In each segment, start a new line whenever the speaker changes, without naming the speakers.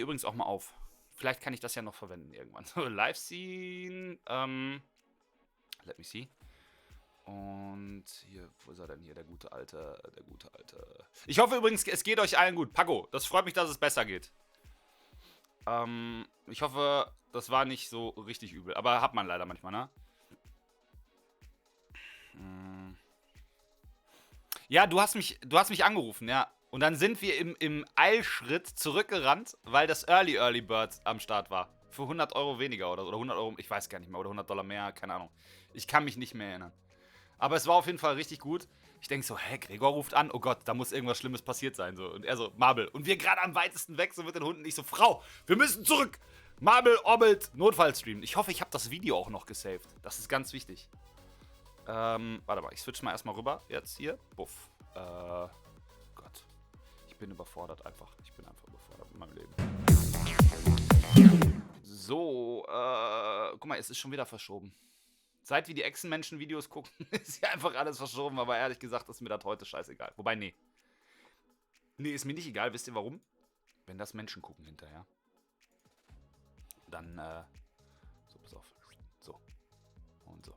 übrigens auch mal auf. Vielleicht kann ich das ja noch verwenden irgendwann. So, Live-Scene. Let me see. Und hier, wo ist er denn hier? Der gute alte. Ich hoffe übrigens, es geht euch allen gut. Paco, das freut mich, dass es besser geht. Ich hoffe, das war nicht so richtig übel. Aber hat man leider manchmal, ne? Ja, du hast mich angerufen, ja. Und dann sind wir im Eilschritt zurückgerannt, weil das Early Bird am Start war. Für 100 Euro weniger oder 100 Euro, ich weiß gar nicht mehr, oder $100 mehr, keine Ahnung. Ich kann mich nicht mehr erinnern. Aber es war auf jeden Fall richtig gut. Ich denke so, hä, Gregor ruft an, oh Gott, da muss irgendwas Schlimmes passiert sein. So. Und er so, Marble. Und wir gerade am weitesten weg, so mit den Hunden. Ich so, Frau, wir müssen zurück. Marble, Orbit, Notfallstream. Ich hoffe, ich habe das Video auch noch gesaved. Das ist ganz wichtig. Warte mal, ich switch mal erstmal rüber. Jetzt hier. Buff. Gott. Ich bin überfordert einfach. Ich bin einfach überfordert in meinem Leben. So, guck mal, es ist schon wieder verschoben. Seit wir die Echsenmenschen-Videos gucken, ist ja einfach alles verschoben, aber ehrlich gesagt ist mir das heute scheißegal. Wobei, nee. Nee, ist mir nicht egal. Wisst ihr warum? Wenn das Menschen gucken hinterher. Dann, so, pass auf. So. Und so.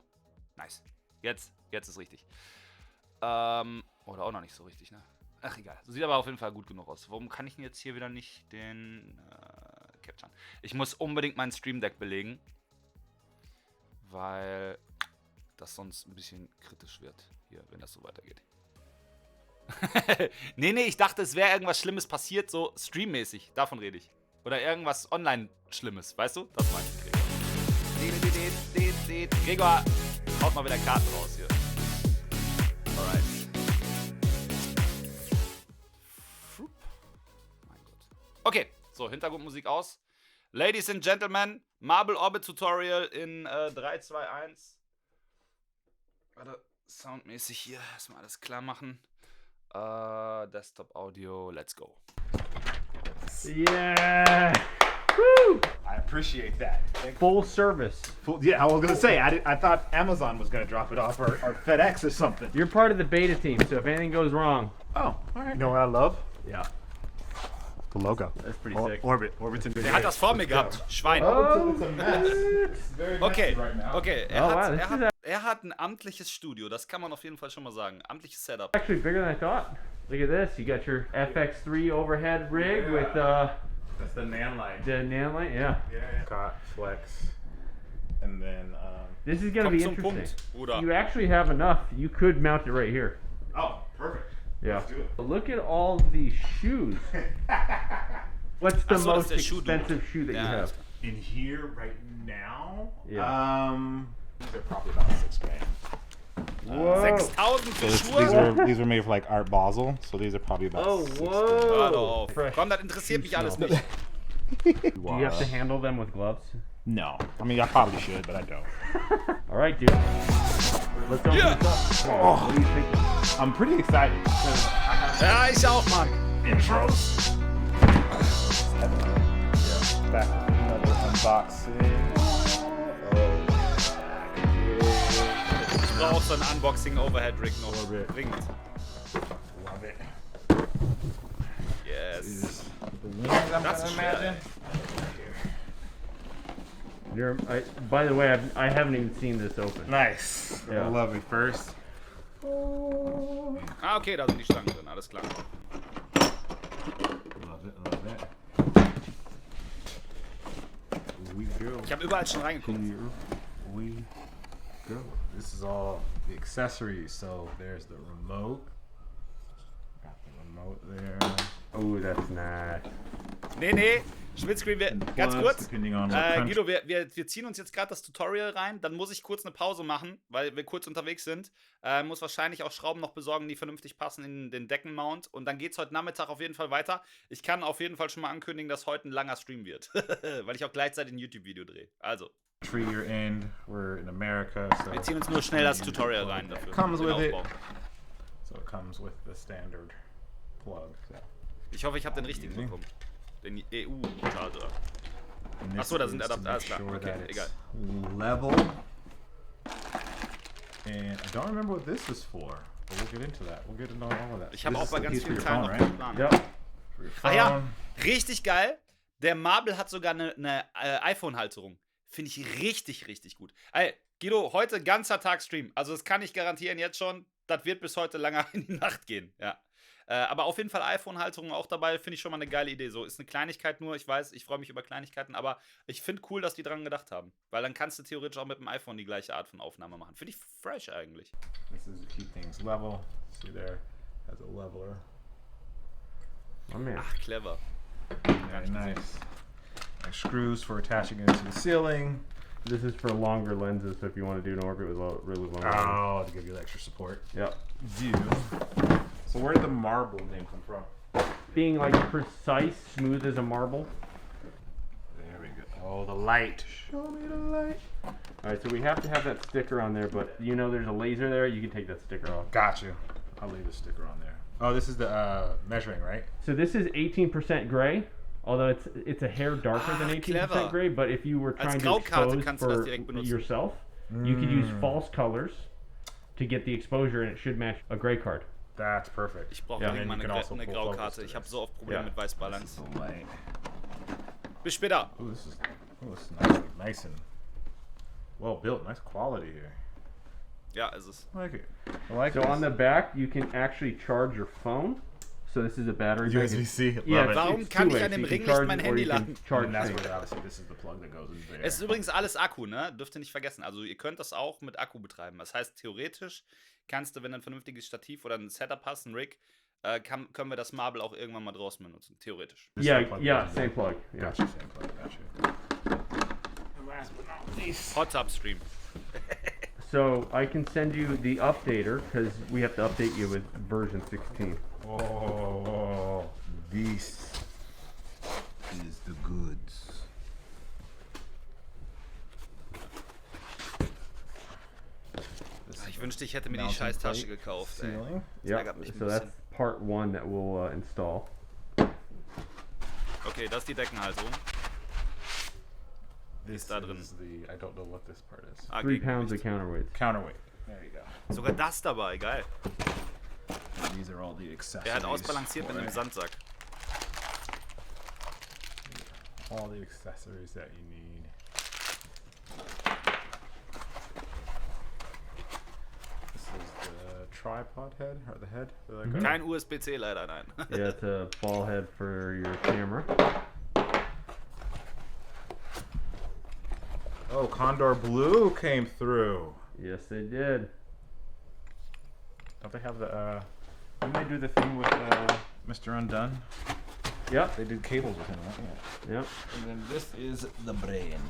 Nice. Jetzt ist richtig. Oder auch noch nicht so richtig, ne? Ach, egal. So sieht aber auf jeden Fall gut genug aus. Warum kann ich denn jetzt hier wieder nicht den, capturen? Ich muss unbedingt meinen Stream Deck belegen. Weil das sonst ein bisschen kritisch wird, hier, wenn das so weitergeht. nee, ich dachte, es wäre irgendwas Schlimmes passiert, so streammäßig. Davon rede ich. Oder irgendwas online Schlimmes, weißt du? Das meine ich, Gregor. Gregor, haut mal wieder Karten raus hier. Alright. Mein Gott. Okay, so, Hintergrundmusik aus. Ladies and Gentlemen, Marble Orbit Tutorial in 3, 2, 1. Warte, soundmäßig hier erstmal alles klar machen. Desktop Audio, let's go.
Yeah! Woo!
I appreciate that.
Full service.
Yeah, I was gonna say, I thought Amazon was gonna drop it off or FedEx or something.
You're part of the beta team, so if anything goes wrong.
Oh, alright. You know what I love?
Yeah.
The logo.
That's pretty sick.
Orbit's in good
Der hat das vor mir gehabt, Schwein.
Oh, it's a mess. It's very messy right now.
Okay. Er hat ein amtliches Studio, das kann man auf jeden Fall schon mal sagen. Amtliches Setup.
Actually bigger than I thought. Look at this. You got your FX3 overhead rig with
that's the NAND light.
the NAND light. Yeah.
Cot, flex, and then
This is gonna
Kommt
be
zum
interesting.
Punkt, Bruder.
You actually have enough. You could mount it right here.
oh, perfect.
Yeah.
Let's do it.
Look at all these shoes. What's the
Ach so, das
most
ist der Schuh, du.
expensive shoe that you
Ja.
have?
In here right now,
Yeah.
they're probably about $6,000.
Whoa.
6000 für Schuhe?
These were made for like Art Basel, so these are probably about.
Oh,
$6,000.
Hör doch
whoa.
auf.
Fresh
Komm, das interessiert mich alles
smell.
nicht.
Do you have to handle them with gloves?
No, I mean I probably should, but I don't.
All right, dude. Let's open
Yeah.
this up. What do you think?
I'm pretty excited because I have
Ja, ich auch, Mann.
intros. Yeah, back with another unboxing.
Ich brauche auch so ein Unboxing-Overhead-Rig noch. Dringend.
Love it.
Yes.
The wings I'm
That's
gonna
schwer,
imagine.
By the way, I haven't even seen this open.
Nice.
Yeah.
Lovely first.
Ah, okay, da sind die Stangen drin, alles klar.
Love it, love it. We go.
Ich habe überall schon reingeguckt.
Here we go. This is all the accessories. So there's the remote. Got the remote there.
Oh, that's nice.
Nee. Splitscreen, ganz
Plus,
kurz.
depending on what country-
Guido, wir ziehen uns jetzt gerade das Tutorial rein. Dann muss ich kurz eine Pause machen, weil wir kurz unterwegs sind. Muss wahrscheinlich auch Schrauben noch besorgen, die vernünftig passen in den Deckenmount. Und dann geht es heute Nachmittag auf jeden Fall weiter. Ich kann auf jeden Fall schon mal ankündigen, dass heute ein langer Stream wird. Weil ich auch gleichzeitig ein YouTube-Video drehe. Also.
Country you're in. We're in America. So
Wir ziehen uns nur schnell das Tutorial rein dafür.
Comes
Den
with it.
Aufbau.
So it comes with the standard plug. So.
Ich hoffe, ich habe den richtigen bekommen. Den EU-Charger.
And
Ach so, da
this
sind
is to
Adapter,
make
alles klar.
sure
Okay,
that it's
egal.
level. And I don't remember what this is for, but we'll get into that. We'll get into all of that.
Ich habe
This
auch
is
bei
the
ganz
piece for
vielen
your
Teilen
phone,
noch
right?
keinen Plan.
Yep.
For your
Ah ja,
phone.
richtig geil. Der Marble hat sogar eine iPhone-Halterung. Finde ich richtig, richtig gut. Ey, Guido, heute ganzer Tag Stream. Also das kann ich garantieren jetzt schon. Das wird bis heute lange in die Nacht gehen. Ja. Aber auf jeden Fall iPhone-Halterung auch dabei. Finde ich schon mal eine geile Idee. So, ist eine Kleinigkeit nur. Ich weiß, ich freue mich über Kleinigkeiten. Aber ich finde cool, dass die dran gedacht haben. Weil dann kannst du theoretisch auch mit dem iPhone die gleiche Art von Aufnahme machen. Finde ich fresh eigentlich.
This is to keep things level. See there, has a leveler.
Oh man.
Ach, clever.
Very nice. And screws for attaching it to the ceiling.
This is for longer lenses, so if you want to do an orbit with really long lenses.
Oh, to give you extra support.
Yep.
So where did the marble name come from?
Being like precise, smooth as a marble.
There we go. Oh, the light. Show me the light.
Alright, so we have to have that sticker on there, but you know there's a laser there, you can take that sticker off.
Got you. I'll leave the sticker on there. Oh, this is the measuring, right?
So this is 18% gray, although it's a hair darker than 18%
clever.
gray, but if you were trying to
Graukarte
expose
kannst du das
for
direkt benutzen.
yourself, you could use false colors to get the exposure and it should match a gray card.
That's perfect.
Ich brauche
Ja,
irgendwann
you can also
eine
pull
Graukarte.
focus to
Ich habe
this.
so oft Probleme
Ja.
mit Weißbalance.
The light.
Bis später.
Oh, this is nice and well built. Nice quality here.
Ja, ist es.
I like it. I like
So
this.
on the back, you can actually charge your phone. So this is a battery pack.
USB-C. Love
Yeah,
it.
Warum
it's
kann ich
two-way,
an dem
so you can
Ring nicht
charge
mein
it or
Handy
you can
laden?
charge
And that's
things.
where obviously this is the plug that goes in there.
Es ist übrigens alles Akku, ne? Dürft ihr nicht vergessen. Also ihr könnt das auch mit Akku betreiben. Das heißt, theoretisch kannst du, wenn du ein vernünftiges Stativ oder ein Setup hast, ein Rig, können wir das Marble auch irgendwann mal draußen benutzen. Theoretisch.
This
Yeah,
same plug
yeah,
goes in
same
there.
plug. Yeah.
Gotcha, same plug. Gotcha. And last but not least.
Hot Tub Stream.
So I can send you the updater because we have to update you with version 16.
Oh, this is the goods.
Ich wünschte, ich hätte mir die
Mountain
Scheißtasche
plate,
gekauft, ey.
Ceiling.
Das
Yeah.
ärgert mich ein
So that's
bisschen.
part one that we'll install.
Okay, das ist die Deckenhalterung.
This
da drin?
is the, I don't know what this part is.
Ah,
3 pounds
Gegengewicht.
of counterweight.
Counterweight. There you go.
Sogar das dabei, geil.
And these are all the accessories.
Er hat ausbalanciert mit
for
einem
it.
Sandsack.
All the accessories that you need. This is the tripod head, or the head. That goes.
Kein USB-C leider, nein.
Yeah, it's a ball head for your camera.
Oh, Condor Blue came through.
Yes, they did.
Don't they have the, didn't they do the thing with Mr. Undone?
Yep.
They did cables with him, right? Yeah.
Yep.
And then this is the brain.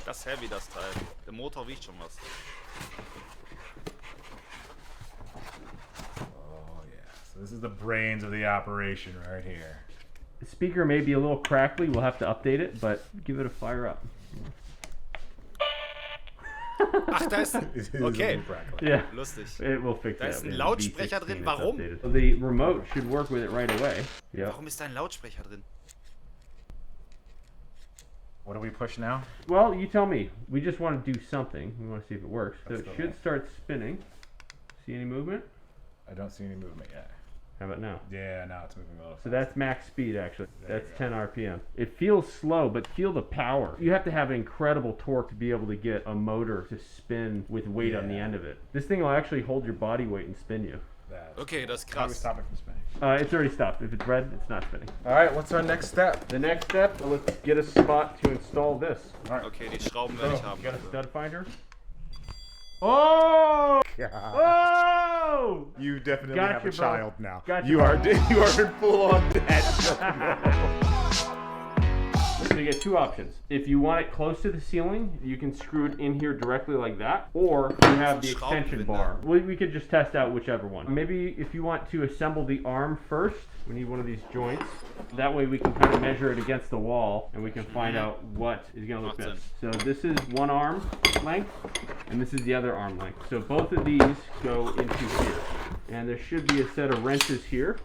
Das ist heavy, das Teil. Der Motor wiegt schon was.
Oh, yeah. So this is the brains of the operation right here.
The speaker may be a little crackly. We'll have to update it, but give it a fire up.
Ach, da ist...
It is a
Okay.
little crackly.
Yeah.
Lustig.
It will fix
Da
that.
ist ein
when
Lautsprecher
V16
drin.
is
Warum?
updated. So the remote should work with it right away. Yep.
Warum ist da ein Lautsprecher drin?
What do we push now?
Well, you tell me. We just want to do something. We want to see if it works. So
Let's
it
go
should
back.
start spinning. See any movement?
I don't see any movement yet.
How about now?
Yeah, now it's moving a little.
So that's max speed actually.
There
That's
you
10 RPM. It feels slow, but feel the power. You have to have incredible torque to be able to get a motor to spin with weight on the
Yeah.
end of it. This thing will actually hold your body weight and spin you.
That.
Okay, das ist
How do we
krass.
stop it from spinning?
It's already stopped. If it's red, it's not spinning.
All right, what's our next step?
The next step, let's get a spot to install this.
All right.
Okay, die Schrauben werde ich
You
haben.
got a stud finder? Oh! Oh!
You definitely
Gotcha,
have a
bro.
child now.
Gotcha,
you
bro.
are in full on dad.
So you get two options. If you want it close to the ceiling, you can screw it in here directly like that, or you have the extension bar. We could just test out whichever one. Maybe if you want to assemble the arm first, we need one of these joints. That way we can kind of measure it against the wall and we can find out what is going to look best. So this is one arm length and this is the other arm length. So both of these go into here. And there should be a set of wrenches here.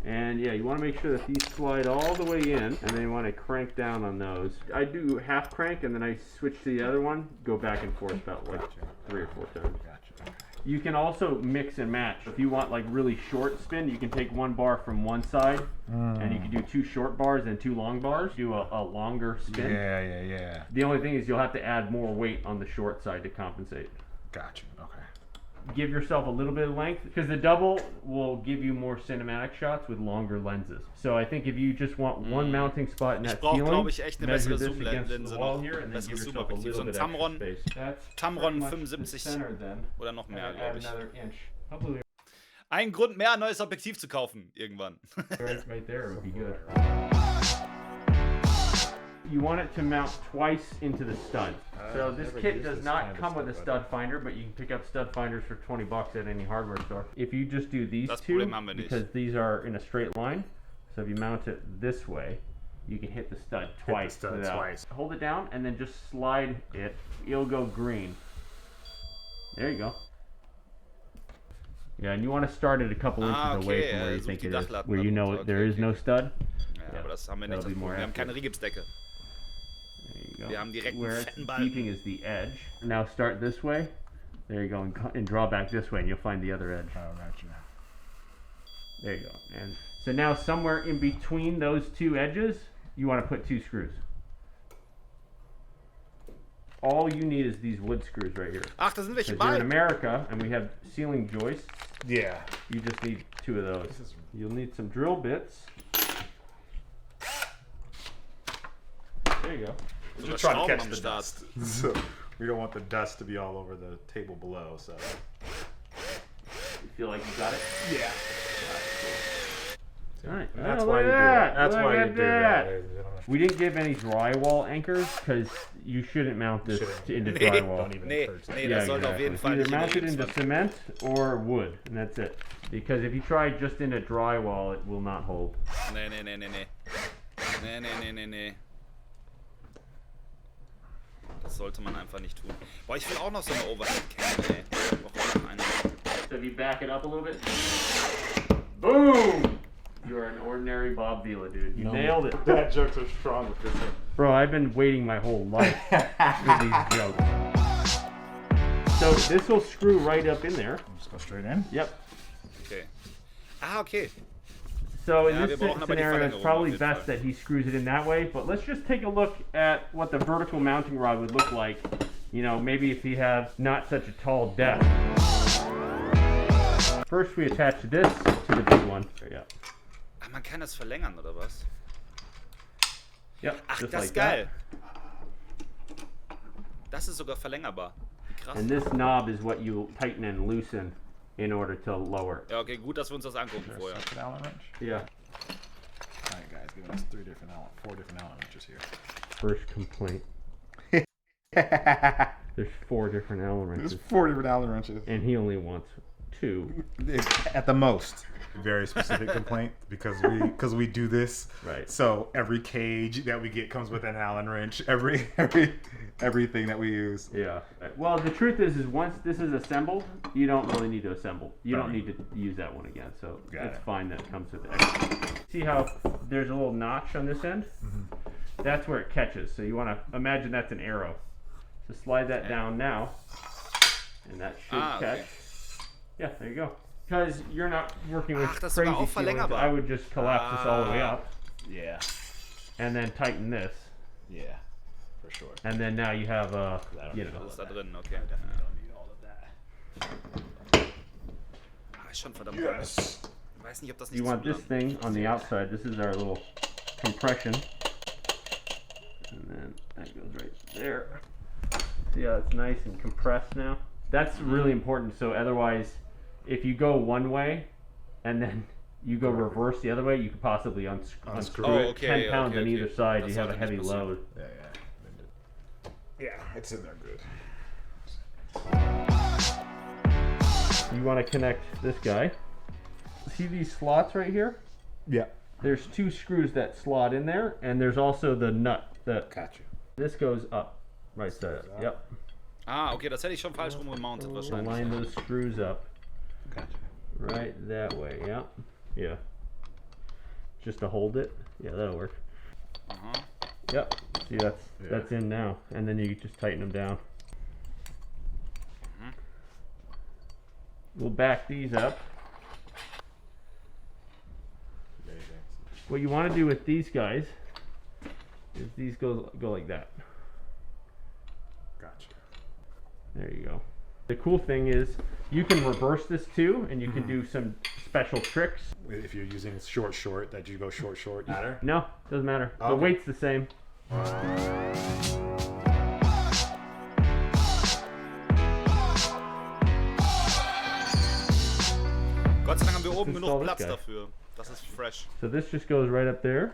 And yeah, you want to make sure that these slide all the way in, and then you want to crank down on those. I do half crank, and then I switch to the other one, go back and forth about like 3 or 4 times.
Gotcha.
You can also mix and match. If you want like really short spin, you can take one bar from one side, and you can do 2 short bars and 2 long bars. Do a longer spin.
Yeah.
The only thing is you'll have to add more weight on the short side to compensate.
Gotcha. Okay.
Give yourself a little bit of length, because the double will give you more cinematic shots with longer lenses. So I think if you just want one mounting spot in that ceiling,
glaube ich, echt eine
measure
bessere
this against
Zoom-Linse
the wall
noch.
here, and then give
Besseres
yourself a
Zoom-Objektiv. So
little
ein
bit
Tamron,
extra space. That's
Tamron
pretty much the
75
center then.
oder noch mehr,
And
glaube
add
ich.
another inch. Hopefully
Ein Grund mehr, ein neues Objektiv zu kaufen, irgendwann.
right there would be good. You want it to mount twice into the stud. So this kit does not come with a stud finder, but you can pick up stud finders for 20 bucks at any hardware store. If you just do these
Das
two,
Problem haben wir nicht.
because these are in a straight line, so if you mount it this way, you can hit the stud twice. Hold it down and then just slide it. It'll go green. There you go. Yeah, and you want to start it a couple inches away from where you think it is, where you know there is no stud.
Ja, aber das haben wir nicht.
That'll be more
Wir haben keine
accurate.
Rigipsdecke.
There you go.
Wir haben direkt
Where
einen
it's
fetten Balken.
keeping is the edge. Now start this way. There you go, and draw back this way, and you'll find the other edge.
Oh, gotcha.
There you go. And so now somewhere in between those 2 edges, you want to put 2 screws. All you need is these wood screws right here.
Ach, da sind welche
Because you're in
bei.
America, and we have ceiling joists.
Yeah.
You just need 2 of those. You'll need some drill bits. There you go.
So
Just
das
trying to
Schrauben
catch
am
the
Start.
dust. So we don't want the dust to be all over the table below. So.
You feel like you got it?
Yeah.
All right.
That's
Oh,
why
look
you do
at
that. That's
Look
why you
at
do that, ladies and gentlemen.
We didn't give any drywall anchors because you shouldn't mount this into
Nee,
drywall.
Don't even
nee,
encourage that.
nee, das sollte auf jeden Fall
Either
nicht in der
mount it into
Lebenswand.
cement or wood, and that's it. Because if you try just into drywall, it will not hold.
Nee. Nee. Das sollte man einfach nicht tun. Boah, ich will auch noch so eine Overhead-Cam, ey. Ich brauch auch noch eine.
So if you back it up a little bit, boom! You are an ordinary Bob Vila, dude. You nailed it.
That jokes are strong with this one.
Bro, I've been waiting my whole life for these jokes. So this will screw right up in there.
Just go straight in.
Yep.
Okay. Ah, okay.
So in
Ja,
this
wir brauchen aber die
scenario, it's
Verlängerung
probably
auf jeden
best
Fall.
that he screws it in that way. But let's just take a look at what the vertical mounting rod would look like. You know, maybe if you have not such a tall depth. First, we attach this to the big one. There you go.
Ach, man kann das verlängern, oder was?
Yep.
Ach,
just
das
like
ist geil.
that.
Das ist sogar verlängerbar. Wie krass.
And this knob is what you tighten and loosen in order to lower.
Ja, okay, gut, dass wir uns das angucken vorher.
Second Allen wrench.
Yeah.
All right, guys, giving us 4 different Allen wrenches here.
First complaint. There's 4 different Allen
There's
wrenches,
4 different Allen wrenches.
and he only wants 2.
At the most. Very specific complaint because we do this.
Right.
So every cage that we get comes with an Allen wrench. Everything that we use.
Yeah. Well, the truth is once this is assembled, you don't really need to assemble. You don't need to use that one again. So
Got
it's
it.
fine that it comes with the extra. See how there's a little notch on this end?
Mm-hmm.
That's where it catches. So you want to imagine that's an arrow. So slide that down now, and that should catch.
Okay.
Yeah, there you go. Because you're not working with
Ach, das ist
crazy
sogar auch
ceilings,
verlängerbar.
I would just collapse this all the way up,
Yeah.
and then tighten this,
Yeah. For sure.
and then now you have you
Das
know.
ist da drin, okay.
Definitely don't need all of that.
Ah, ist schon verdammt.
Yes.
Ich weiß nicht, ob das nicht
You
zu
want this
lang-
thing on the outside. This is our little compression, and then that goes right there. See how it's nice and compressed now? That's really important. So otherwise, if you go one way, and then you go reverse the other way, you could possibly unscrew
Oh,
it.
okay,
10 pounds
okay,
on either
okay.
side.
Das
You have a
sollte
heavy
nicht passieren.
load.
Yeah. It's in there good.
You want to connect this guy. See these slots right here?
Yeah.
There's 2 screws that slot in there, and there's also the nut that
Got you.
this goes up. Right side up. Yep.
Ah, okay, das hätte ich schon falsch rum gemountet
So
wahrscheinlich.
line those screws up.
Got you.
Right that way. Yep. Yeah. Just to hold it. Yeah, that'll work.
Aha.
Yep. See, that's in now, and then you just tighten them down. We'll back these up. What you want to do with these guys is these go like that.
Gotcha.
There you go. The cool thing is you can reverse this too, and you can do some special tricks.
If you're using short, that you go short, matter?
No, doesn't matter.
Okay.
The weight's the same.
Gott sei Dank haben wir oben
install
genug
this
Platz
guy.
dafür. Das ist fresh.
So this just goes right up there.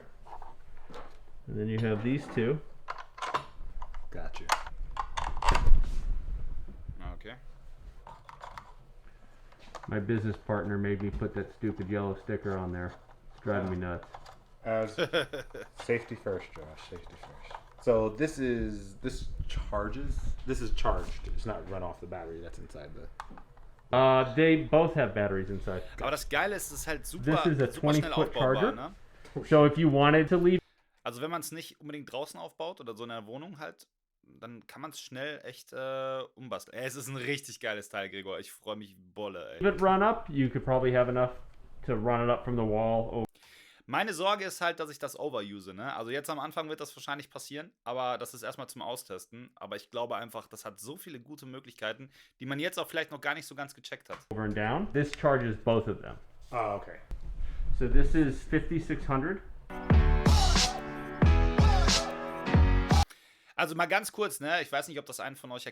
And then you have these two.
Gotcha.
Okay.
My business partner made me put that stupid yellow sticker on there. It's driving me nuts.
Safety first, Josh. Safety first. So this charges. This is charged. It's not run off the battery. That's inside the.
They both have batteries inside.
Aber das Geile ist, es ist halt super,
This is a
super schnell
20-foot
aufbaubar,
charger.
ne?
So if you wanted to leave,
Also wenn man es nicht unbedingt draußen aufbaut oder so in der Wohnung halt, dann kann man es schnell echt umbasteln. Es ist ein richtig geiles Teil, Gregor. Ich freue mich Bolle, ey.
leave it run up, you could probably have enough to run it up from the wall.
Meine Sorge ist halt, dass ich das overuse, ne? Also jetzt am Anfang wird das wahrscheinlich passieren, aber das ist erstmal zum Austesten. Aber ich glaube einfach, das hat so viele gute Möglichkeiten, die man jetzt auch vielleicht noch gar nicht so ganz gecheckt hat.
Over and down. This charges both of them.
Oh, okay.
So this is 5600.
Also mal ganz kurz, ne? Ich weiß nicht, ob das einen von euch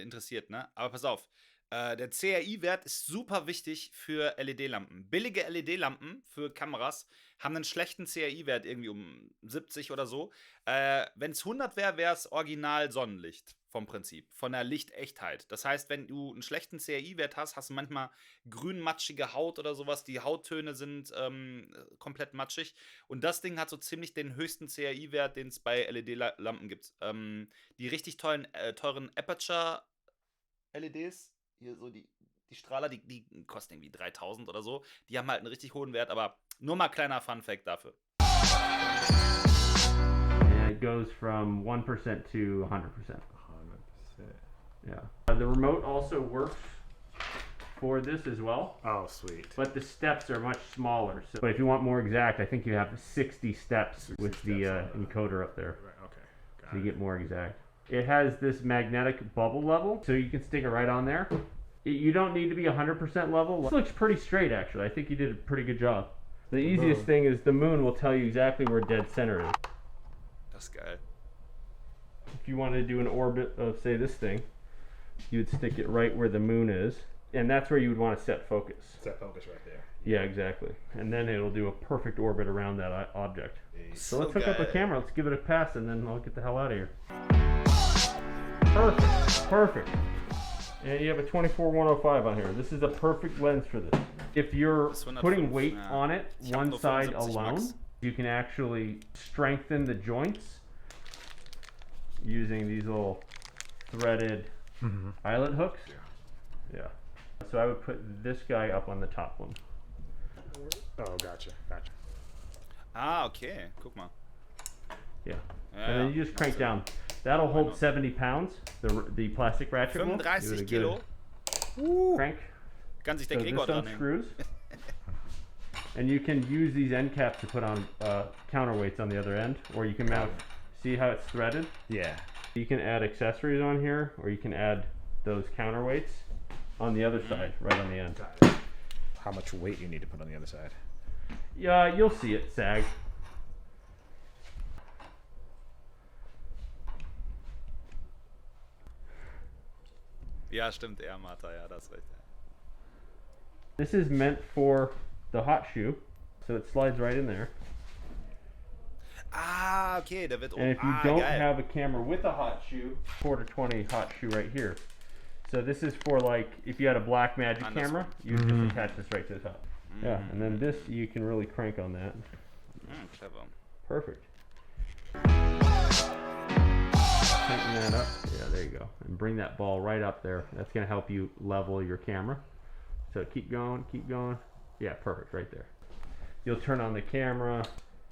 interessiert, ne? Aber pass auf. Der CRI-Wert ist super wichtig für LED-Lampen. Billige LED-Lampen für Kameras haben einen schlechten CRI-Wert, irgendwie um 70 oder so. Wenn es 100 wäre, wäre es original Sonnenlicht vom Prinzip, von der Lichtechtheit. Das heißt, wenn du einen schlechten CRI-Wert hast, hast du manchmal grün-matschige Haut oder sowas. Die Hauttöne sind komplett matschig. Und das Ding hat so ziemlich den höchsten CRI-Wert, den es bei LED-Lampen gibt. Die richtig teuren Aperture-LEDs, hier so die Strahler, die kosten irgendwie 3000 oder so. Die haben halt einen richtig hohen Wert, aber nur mal kleiner Fun-Fact dafür.
And it goes from 1% to 100%.
100%.
Yeah. The remote also works for this as well.
Oh, sweet.
But the steps are much smaller. So, but if you want more exact, I think you have 60 steps
60
with the
steps on
encoder up there.
Right, okay. Got
So you
it.
get more exact. It has this magnetic bubble level, so you can stick it right on there. You don't need to be 100% level. This looks pretty straight, actually. I think you did a pretty good job. The easiest thing is the moon will tell you exactly where dead center is.
Das ist geil.
If you wanted to do an orbit of, say, this thing, you would stick it right where the moon is, and that's where you would want to set focus.
Set focus right there.
Yeah, exactly. And then it'll do a perfect orbit around that object. So let's hook up a
geil.
camera. Let's give it a pass, and then I'll get the hell out of here. Perfect. Perfect. And you have a 24-105 on here. This is a perfect lens for this. If you're
Das 105,
putting weight
ja.
on it,
Ich hab
one
nur
side
75
alone,
Max.
you can actually strengthen the joints using these little threaded eyelet hooks. Yeah. So I would put this guy up on the top one.
Oh, gotcha.
Ah, okay. Guck mal.
Yeah.
Ja,
And then
ja.
you just crank down. That'll hold 70 pounds, the plastic ratchet will. Give it a
35
good
Kilo.
Crank.
Kann sich der
So
Gregor
this
dran nehmen.
unscrews. And you can use these end caps to put on counterweights on the other end, or you can mount, see how it's threaded?
Yeah.
You can add accessories on here, or you can add those counterweights on the other side, right on the end.
Got it. How much weight you need to put on the other side?
Yeah, you'll see it sag.
Ja, stimmt, er, Martha, ja, das ist recht.
This is meant for the hot shoe, so it slides right in there.
Ah, okay, der wird
And if you don't
geil.
have a camera with a hot shoe, 4-20 hot shoe right here. So this is for, like, if you had a black magic
Andersrum.
camera, you would just attach this right to the top. Yeah, and then this you can really crank on that.
Clever.
Perfect. Tighten that up. Yeah, there you go. And bring that ball right up there. That's going to help you level your camera. So keep going, keep going. Yeah, perfect, right there. You'll turn on the camera,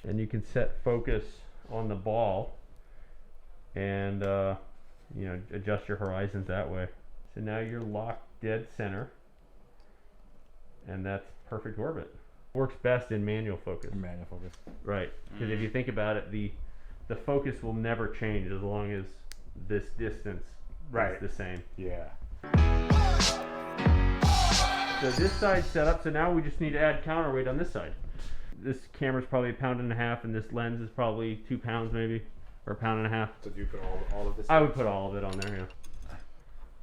and you can set focus on the ball, and you know, adjust your horizons that way. So now you're locked dead center. and that's perfect orbit. Works best in manual focus.
Manual focus.
Right, because if you think about it, the focus will never change as long as this distance is the same.
Yeah.
So this side's set up, so now we just need to add counterweight on this side. This camera's probably 1.5 pounds, and this lens is probably 2 pounds maybe, or 1.5 pounds.
So do you put all of this?
I would put all of it on there, yeah.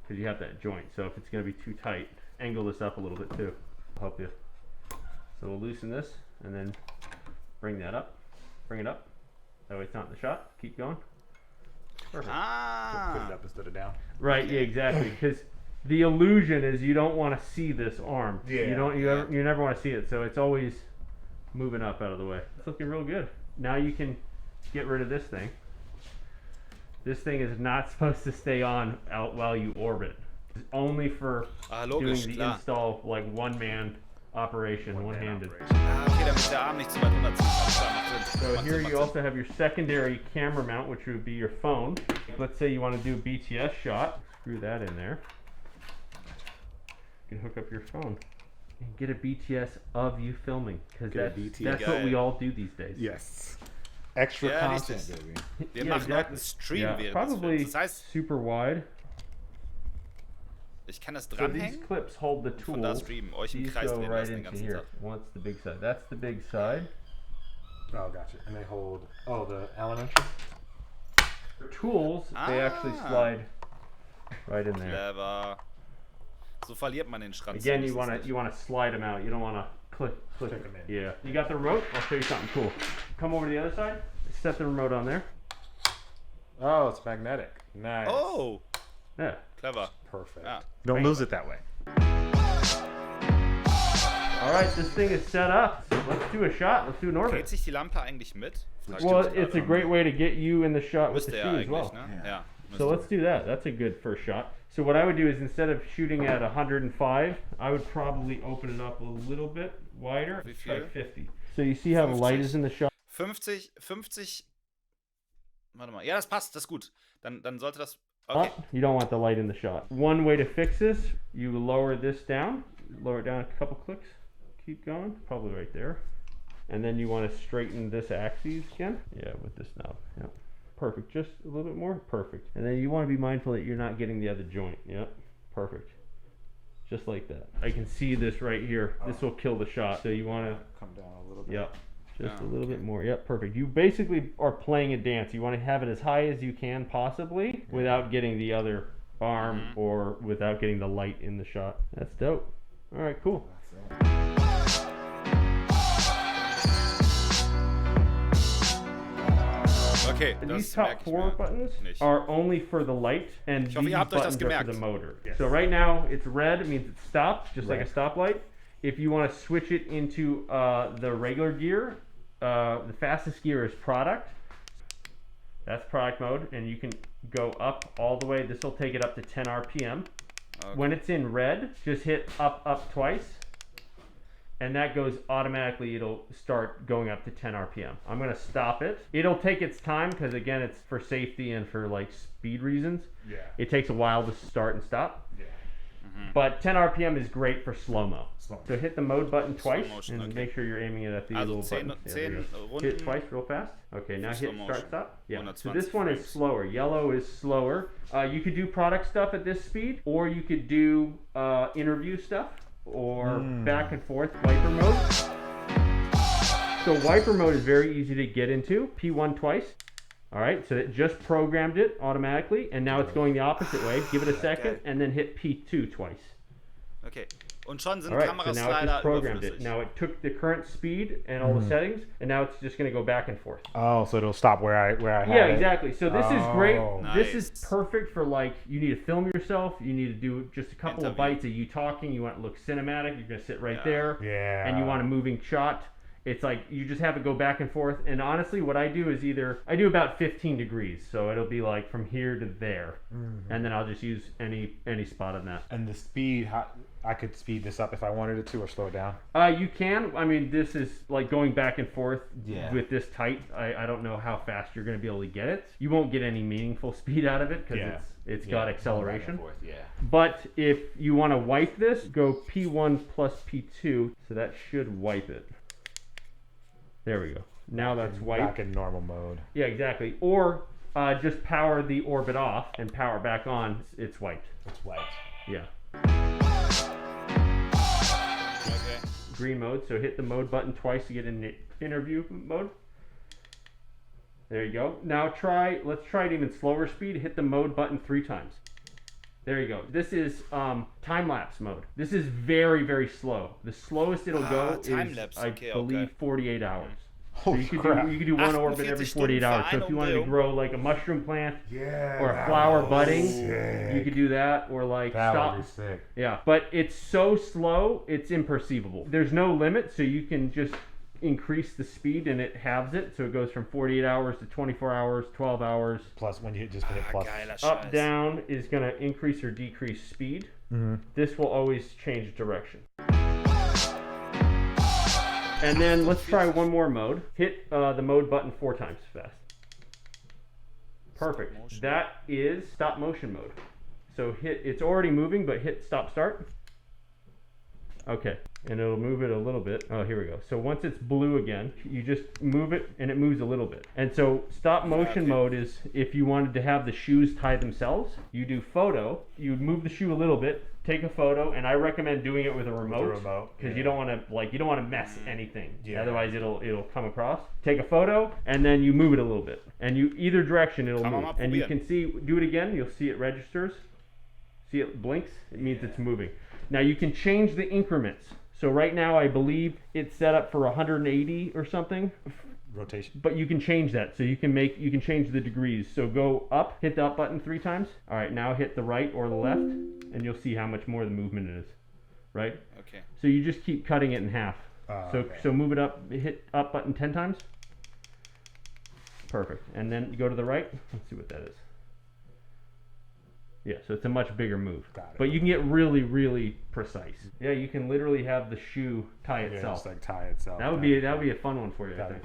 Because you have that joint, so if it's going to be too tight, angle this up a little bit too. I'll help you. So we'll loosen this, and then bring that up. Bring it up. That way it's not in the shot. Keep going. Perfect.
Put it up instead of down.
Right, yeah, exactly. Because the illusion is you don't want to see this arm.
Yeah.
You never want to see it, so it's always moving up out of the way. It's looking real good. Now you can get rid of this thing. This thing is not supposed to stay on out while you orbit. It's only for doing the install, like one-man operation, one-handed.
Okay, damit der Arm nicht zu weit runterzieht.
So here you also have your secondary camera mount, which would be your phone. Let's say you want to do a BTS shot. Screw that in there. You can hook up your phone and get a BTS of you filming, because that's what we all do these days.
Yes. Extra content, baby.
Wir machen heute einen Stream während
probably
des Films. Das heißt,
super wide.
ich kann das
So
dranhängen.
these clips hold the
Von da
tools.
streamen, euch im
These
Kreis
go
drehen
right
lassen den
into
ganzen
here.
Tag.
What's the big side? That's the big side.
Oh, gotcha. And they hold, the Allen wrenches?
For tools, they actually slide right in there.
Clever. So verliert man den Schranz.
Again, you want to slide them out. You don't want to click
Click them in.
Yeah. You got the remote? I'll show you something cool. Come over to the other side. Set the remote on there.
Oh, it's magnetic. Nice.
Oh,
Yeah.
clever.
Perfect.
Ja.
Don't lose it that way.
All right, this thing is set up. So let's do a shot. Let's do an
Dreht
orbit.
sich die Lampe eigentlich mit? Frag ich
Well,
mich
it's a
gerade.
great way to get you in the shot with the
Müsste
shoe
ja
as well.
eigentlich, ne? Ja.
So let's do that. That's a good first shot. So what I would do is, instead of shooting at 105, I would probably open it up a little bit wider.
Wie
Try
viel?
50. So you see how the light is in the shot?
50. Warte mal. Ja, das passt, das ist gut. Dann sollte das. Okay.
You don't want the light in the shot. One way to fix this, you lower this down. Lower it down a couple clicks. Keep going. Probably right there. And then you want to straighten this axis again. Yeah, with this knob. Yep. Perfect. Just a little bit more. Perfect. And then you want to be mindful that you're not getting the other joint. Yep. Perfect. Just like that. I can see this right here. This will kill the shot. So you want to
Come down a little bit.
Yep. Just a little bit more. Yep, perfect. You basically are playing a dance. You want to have it as high as you can possibly without getting the other arm or without getting the light in the shot. That's dope. All right, cool.
Okay,
And
das
these top
merke ich
4
mir
buttons
nicht.
are only for the light, and
Ich hoffe,
these
ihr habt euch das
buttons are for
gemerkt.
the motor. So right now it's red. It means it's stopped, just like a stoplight. If you want to switch it into the regular gear, the fastest gear is product. That's product mode, and you can go up all the way. This will take it up to 10 RPM.
Okay.
When it's in red, just hit up twice, and that goes automatically. It'll start going up to 10 RPM. I'm going to stop it. It'll take its time because, again, it's for safety and for like speed reasons.
Yeah.
It takes a while to start and stop.
Yeah.
But 10 RPM is great for slow-mo.
Slow-mo.
So hit the mode button twice,
motion,
and
okay.
make sure you're aiming it at the
Also
little
10
button. Yeah, there you go.
Runden.
Hit it twice real fast. Okay, now hit
slow
start
motion.
stop. Yeah. So
120
this one is
frames.
slower. Yellow is slower. You could do product stuff at this speed, or you could do interview stuff, or back and forth wiper mode. So wiper mode is very easy to get into. P1 twice. All right, so it just programmed it automatically, and now it's going the opposite way. Give it a second, and then hit P2 twice.
Okay. Und schon sind
All right, so
Kameras
now it
leider
just programmed it.
überflüssig.
Now it took the current speed and all the settings, and now it's just going to go back and forth.
Oh, so it'll stop where I have
Yeah,
it.
exactly. So this is great.
Oh.
This is
Nice.
perfect for like, you need to film yourself, you need to do just a couple of
Interview.
bites of you talking, you want it to look cinematic, you're going to sit right
Yeah.
there,
Yeah.
and you want a moving shot. It's like you just have it go back and forth. And honestly, what I do is I do about 15 degrees, so it'll be like from here to there, and then I'll just use any spot on that.
And the speed, I could speed this up if I wanted it to, or slow it down.
You can. I mean, this is like going back and forth with this tight. I don't know how fast you're going to be able to get it. You won't get any meaningful speed out of it because it's got acceleration.
Forth,
But if you want to wipe this, go P1 plus P2. So that should wipe it. There we go. Now that's wiped.
Back in normal mode.
Yeah, exactly. Or just power the orbit off and power back on. It's wiped.
It's wiped.
Yeah.
Okay.
Green mode, so hit the mode button twice to get in the interview mode. There you go. Now let's try it even slower speed. Hit the mode button 3 times. There you go. This is time-lapse mode. This is very, very slow. The slowest it'll go is, I believe, 48 hours. So you could do one orbit every 48 hours. So if you wanted to grow like a mushroom plant or a flower budding, you could do that. Or like
that would be sick.
Yeah, but it's so slow, it's imperceivable. There's no limit, so you can just increase the speed and it halves it. So it goes from 48 hours to 24 hours, 12 hours.
Plus, when you just hit plus.
Up, down is going to increase or decrease speed. This will always change direction. And then let's try one more mode. Hit the mode button 4 times fast. Perfect. That is stop motion mode. So it's already moving, but hit stop start. Okay, and it'll move it a little bit. Oh, here we go. So once it's blue again, you just move it and it moves a little bit. And so stop motion mode is if you wanted to have the shoes tie themselves, you do photo, you move the shoe a little bit, take a photo, and I recommend doing it with a remote because you don't want to mess anything. Otherwise it'll come across. Take a photo and then you move it a little bit. And either direction it'll move. And you can see, do it again, you'll see it registers. See it blinks, it means it's moving. Now you can change the increments. So right now I believe it's set up for 180 or something.
Rotation.
But you can change that. So you can change the degrees. So go up, hit the up button 3 times. All right, now hit the right or the left, and you'll see how much more the movement is. Right?
Okay.
So you just keep cutting it in half. So move it up, hit up button 10 times. Perfect. And then you go to the right. Let's see what that is. Yeah, so it's a much bigger move. But you can get really, really precise. Yeah, you can literally have the shoe tie itself.
Just like tie itself.
That would be a fun one for you, I think.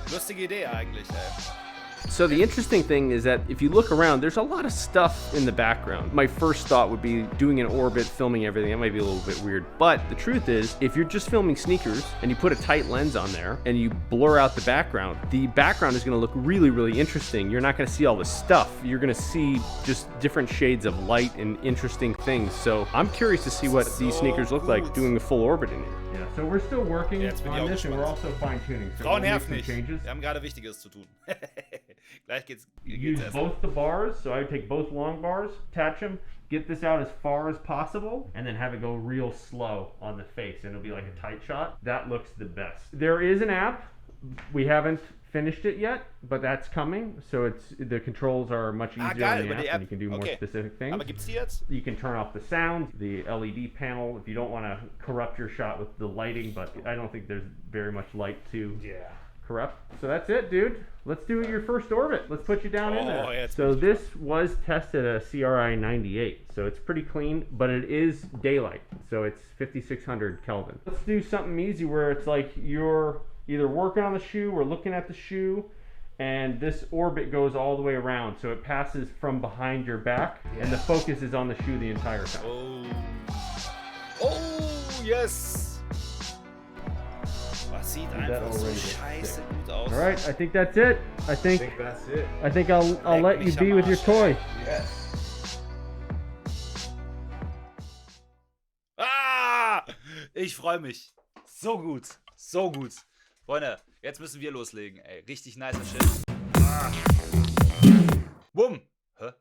Lustige Idee eigentlich, ey.
So the interesting thing is that if you look around, there's a lot of stuff in the background. My first thought would be doing an orbit, filming everything. That might be a little bit weird. But the truth is, if you're just filming sneakers and you put a tight lens on there and you blur out the background is going to look really, really interesting. You're not going to see all the stuff. You're going to see just different shades of light and interesting things. So I'm curious to see what these sneakers look like doing a full orbit in here. Yeah, so we're still working on this and we're also fine-tuning. So
Frauen nerven nicht. Wir haben gerade Wichtiges zu tun. Gleich geht's
use both the bars, so I would take both long bars, attach them, get this out as far as possible, and then have it go real slow on the face, and it'll be like a tight shot. That looks the best. There is an app. We haven't finished it yet, but that's coming. So the controls are much easier on the app, and you can do more specific things.
Aber gibt's die jetzt?
You can turn off the sound, the LED panel, if you don't want to corrupt your shot with the lighting, but I don't think there's very much light to corrupt. So that's it, dude. Let's do your first orbit. Let's put you down in there. So this was tested at a CRI 98, so it's pretty clean, but it is daylight, so it's 5600 Kelvin. Let's do something easy where it's like you're either working on the shoe or looking at the shoe, and this orbit goes all the way around, so it passes from behind your back, and the focus is on the shoe the entire time.
Oh, yes! Das sieht einfach so scheiße gut aus.
All right, I think that's it. I think
that's it.
I think I'll let you be with your toy.
Yes.
Ah! Ich freue mich. So gut. So gut. Freunde, jetzt müssen wir loslegen, ey. Richtig nicer Shit. Ah. Bumm. Hä?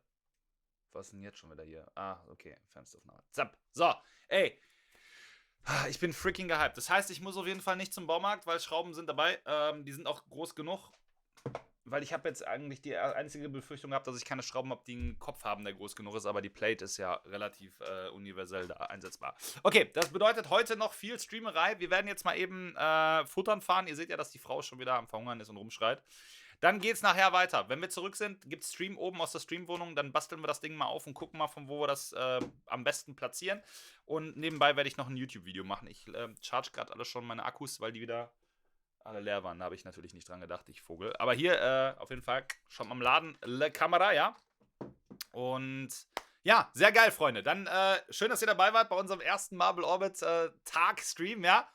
Was ist denn jetzt schon wieder hier? Ah, okay. Fensteraufnahme. Zapp. So, ey. Ich bin freaking gehypt. Das heißt, ich muss auf jeden Fall nicht zum Baumarkt, weil Schrauben sind dabei. Die sind auch groß genug. Weil ich habe jetzt eigentlich die einzige Befürchtung gehabt, dass ich keine Schrauben habe, die einen Kopf haben, der groß genug ist. Aber die Plate ist ja relativ universell da einsetzbar. Okay, das bedeutet heute noch viel Streamerei. Wir werden jetzt mal eben futtern fahren. Ihr seht ja, dass die Frau schon wieder am Verhungern ist und rumschreit. Dann geht's nachher weiter. Wenn wir zurück sind, gibt's Stream oben aus der Streamwohnung. Dann basteln wir das Ding mal auf und gucken mal, von wo wir das am besten platzieren. Und nebenbei werde ich noch ein YouTube-Video machen. Ich charge gerade alle schon meine Akkus, weil die wieder alle leer waren. Da habe ich natürlich nicht dran gedacht, ich Vogel. Aber hier auf jeden Fall schon am Laden, Le Kamera, ja. Und ja, sehr geil, Freunde. Dann schön, dass ihr dabei wart bei unserem ersten Marble Orbit Tag-Stream, ja.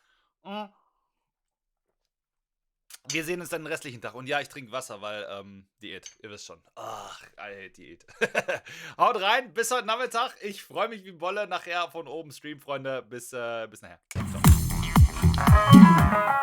Wir sehen uns dann den restlichen Tag. Und ja, ich trinke Wasser, weil Diät, ihr wisst schon. Ach, Diät. Haut rein, bis heute Nachmittag. Ich freue mich wie Bolle nachher von oben Stream, Freunde. Bis nachher. Ciao.